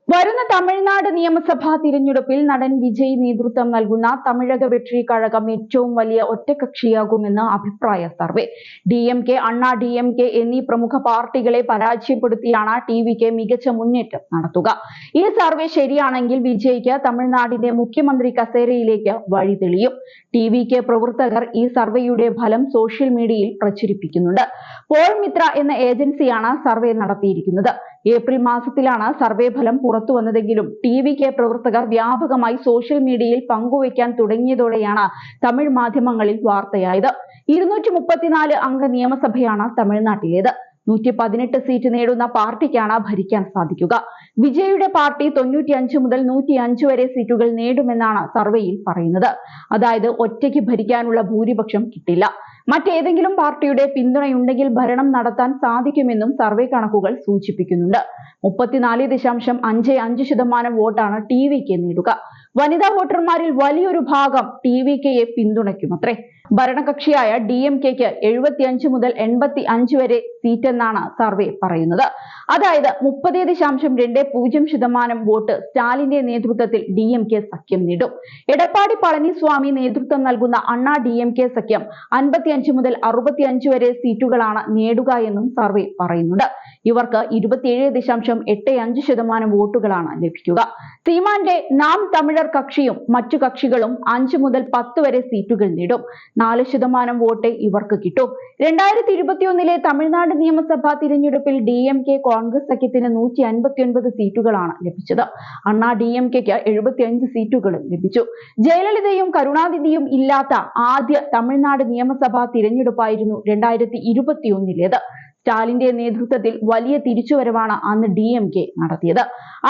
വരുന്ന തമിഴ്നാട് നിയമസഭാ തിരഞ്ഞെടുപ്പിൽ നടൻ വിജയ് നേതൃത്വം നൽകുന്ന തമിഴക വെട്രി കഴകം ഏറ്റവും വലിയ ഒറ്റകക്ഷിയാകുമെന്ന് അഭിപ്രായ സർവേ. DMK, അണ്ണാ DMK എന്നീ പ്രമുഖ പാർട്ടികളെ പരാജയപ്പെടുത്തിയാണ് ടിവിക്ക് മികച്ച മുന്നേറ്റം നടത്തുക. ഈ സർവേ ശരിയാണെങ്കിൽ വിജയ്ക്ക് തമിഴ്നാടിന്റെ മുഖ്യമന്ത്രി കസേരയിലേക്ക് വഴി തെളിയും. ടിവിക്ക് പ്രവർത്തകർ ഈ സർവേയുടെ ഫലം സോഷ്യൽ മീഡിയയിൽ പ്രചരിപ്പിക്കുന്നുണ്ട്. പോൾ മിത്ര എന്ന ഏജൻസിയാണ് സർവേ നടത്തിയിരിക്കുന്നത്. ഏപ്രിൽ മാസത്തിലാണ് സർവേ ഫലം പുറത്തുവന്നതെങ്കിലും ടിവിക്ക് പ്രവർത്തകർ വ്യാപകമായി സോഷ്യൽ മീഡിയയിൽ പങ്കുവയ്ക്കാൻ തുടങ്ങിയതോടെയാണ് തമിഴ് മാധ്യമങ്ങളിൽ വാർത്തയായത്. 234 അംഗ നിയമസഭയാണ് തമിഴ്നാട്ടിലേത്. 118 സീറ്റ് നേടുന്ന പാർട്ടിക്കാണ് ഭരിക്കാൻ സാധിക്കുക. വിജയുടെ പാർട്ടി 95 മുതൽ 105 വരെ സീറ്റുകൾ നേടുമെന്നാണ് സർവേയിൽ പറയുന്നത്. അതായത് ഒറ്റയ്ക്ക് ഭരിക്കാനുള്ള ഭൂരിപക്ഷം കിട്ടില്ല. മറ്റേതെങ്കിലും പാർട്ടിയുടെ പിന്തുണയുണ്ടെങ്കിൽ ഭരണം നടത്താൻ സാധിക്കുമെന്നും സർവേ കണക്കുകൾ സൂചിപ്പിക്കുന്നുണ്ട്. 34.55% വോട്ടാണ് ടിവിക്ക് നേടുക. വനിതാ വോട്ടർമാരിൽ വലിയൊരു ഭാഗം ടിവികെയെ പിന്തുണയ്ക്കുമത്രേ. ഭരണകക്ഷിയായ DMKക്ക് 75 മുതൽ 85 വരെ സീറ്റ് എന്നാണ് സർവേ പറയുന്നത്. അതായത് 30.20% വോട്ട് സ്റ്റാലിന്റെ നേതൃത്വത്തിൽ DMK സഖ്യം നേടും. എടപ്പാടി പളനിസ്വാമി നേതൃത്വം നൽകുന്ന അണ്ണാ DMK സഖ്യം 55 മുതൽ 65 വരെ സീറ്റുകളാണ് നേടുക എന്നും സർവേ പറയുന്നുണ്ട്. ഇവർക്ക് 27.85% വോട്ടുകളാണ് ലഭിക്കുക. സീമാന്റെ നാം തമിഴർ കക്ഷിയും മറ്റു കക്ഷികളും 5 മുതൽ 10 വരെ സീറ്റുകൾ നേടും. 4% വോട്ട് ഇവർക്ക് കിട്ടും. 2021 തമിഴ്നാട് നിയമസഭാ തിരഞ്ഞെടുപ്പിൽ DMK കോൺഗ്രസ് സഖ്യത്തിന് 159 സീറ്റുകളാണ് ലഭിച്ചത്. അണ്ണാ DMKക്ക് 75 സീറ്റുകളും ലഭിച്ചു. ജയലളിതയും കരുണാനിധിയും ഇല്ലാത്ത ആദ്യ തമിഴ്നാട് നിയമസഭാ തിരഞ്ഞെടുപ്പായിരുന്നു 2021 സ്റ്റാലിന്റെ നേതൃത്വത്തിൽ വലിയ തിരിച്ചുവരവാണ് അന്ന് DMK നടത്തിയത്.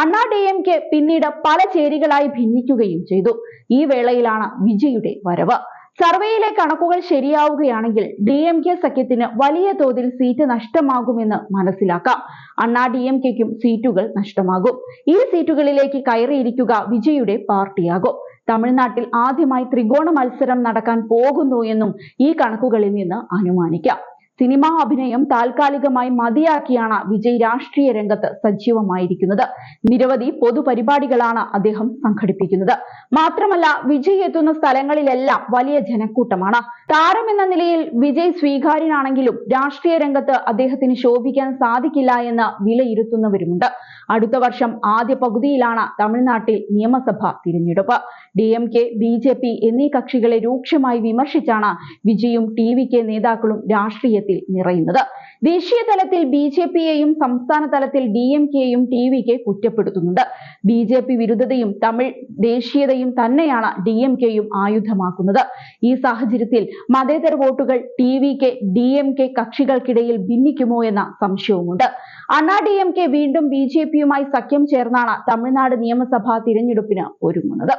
അണ്ണാ DMK പിന്നീട് പല ചേരികളായി ഭിന്നിക്കുകയും ചെയ്തു. ഈ വേളയിലാണ് വിജയുടെ വരവ്. സർവേയിലെ കണക്കുകൾ ശരിയാവുകയാണെങ്കിൽ DMK സഖ്യത്തിന് വലിയ തോതിൽ സീറ്റ് നഷ്ടമാകുമെന്ന് മനസ്സിലാക്കാം. അണ്ണാ DMKക്കും സീറ്റുകൾ നഷ്ടമാകും. ഈ സീറ്റുകളിലേക്ക് കയറിയിരിക്കുക വിജയുടെ പാർട്ടിയാകും. തമിഴ്നാട്ടിൽ ആദ്യമായി ത്രികോണ മത്സരം നടക്കാൻ പോകുന്നു എന്നും ഈ കണക്കുകളിൽ നിന്ന് അനുമാനിക്കാം. സിനിമാ അഭിനയം താൽക്കാലികമായി മതിയാക്കിയാണ് വിജയ് രാഷ്ട്രീയ രംഗത്ത് സജീവമായിരിക്കുന്നത്. നിരവധി പൊതുപരിപാടികളാണ് അദ്ദേഹം സംഘടിപ്പിക്കുന്നത്. മാത്രമല്ല വിജയ് എത്തുന്ന സ്ഥലങ്ങളിലെല്ലാം വലിയ ജനക്കൂട്ടമാണ്. താരമെന്ന നിലയിൽ വിജയ് സ്വീകാര്യനാണെങ്കിലും രാഷ്ട്രീയ രംഗത്ത് അദ്ദേഹത്തിന് ശോഭിക്കാൻ സാധിക്കില്ല എന്ന് വിലയിരുത്തുന്നവരുമുണ്ട്. അടുത്ത വർഷം ആദ്യ പകുതിയിലാണ് തമിഴ്നാട്ടിൽ നിയമസഭാ തിരഞ്ഞെടുപ്പ്. DMK, BJP എന്നീ കക്ഷികളെ രൂക്ഷമായി വിമർശിച്ചാണ് വിജയും ടിവികെ നേതാക്കളും രാഷ്ട്രീയത്തിൽ നിറയുന്നത്. ദേശീയ തലത്തിൽ BJPയെയും സംസ്ഥാന തലത്തിൽ DMKയെയും ടിവികെ കുറ്റപ്പെടുത്തുന്നുണ്ട്. BJP വിരുദ്ധതയും തമിഴ് ദേശീയതയും തന്നെയാണ് DMKയും ആയുധമാക്കുന്നത്. ഈ സാഹചര്യത്തിൽ മതേതര വോട്ടുകൾ ടിവികെ DMK കക്ഷികൾക്കിടയിൽ ഭിന്നിക്കുമോ എന്ന സംശയവുമുണ്ട്. അണ്ണാ DMK വീണ്ടും BJPയുമായി സഖ്യം ചേർന്നാണ് തമിഴ്നാട് നിയമസഭാ തിരഞ്ഞെടുപ്പിന് ഒരുങ്ങുന്നത്.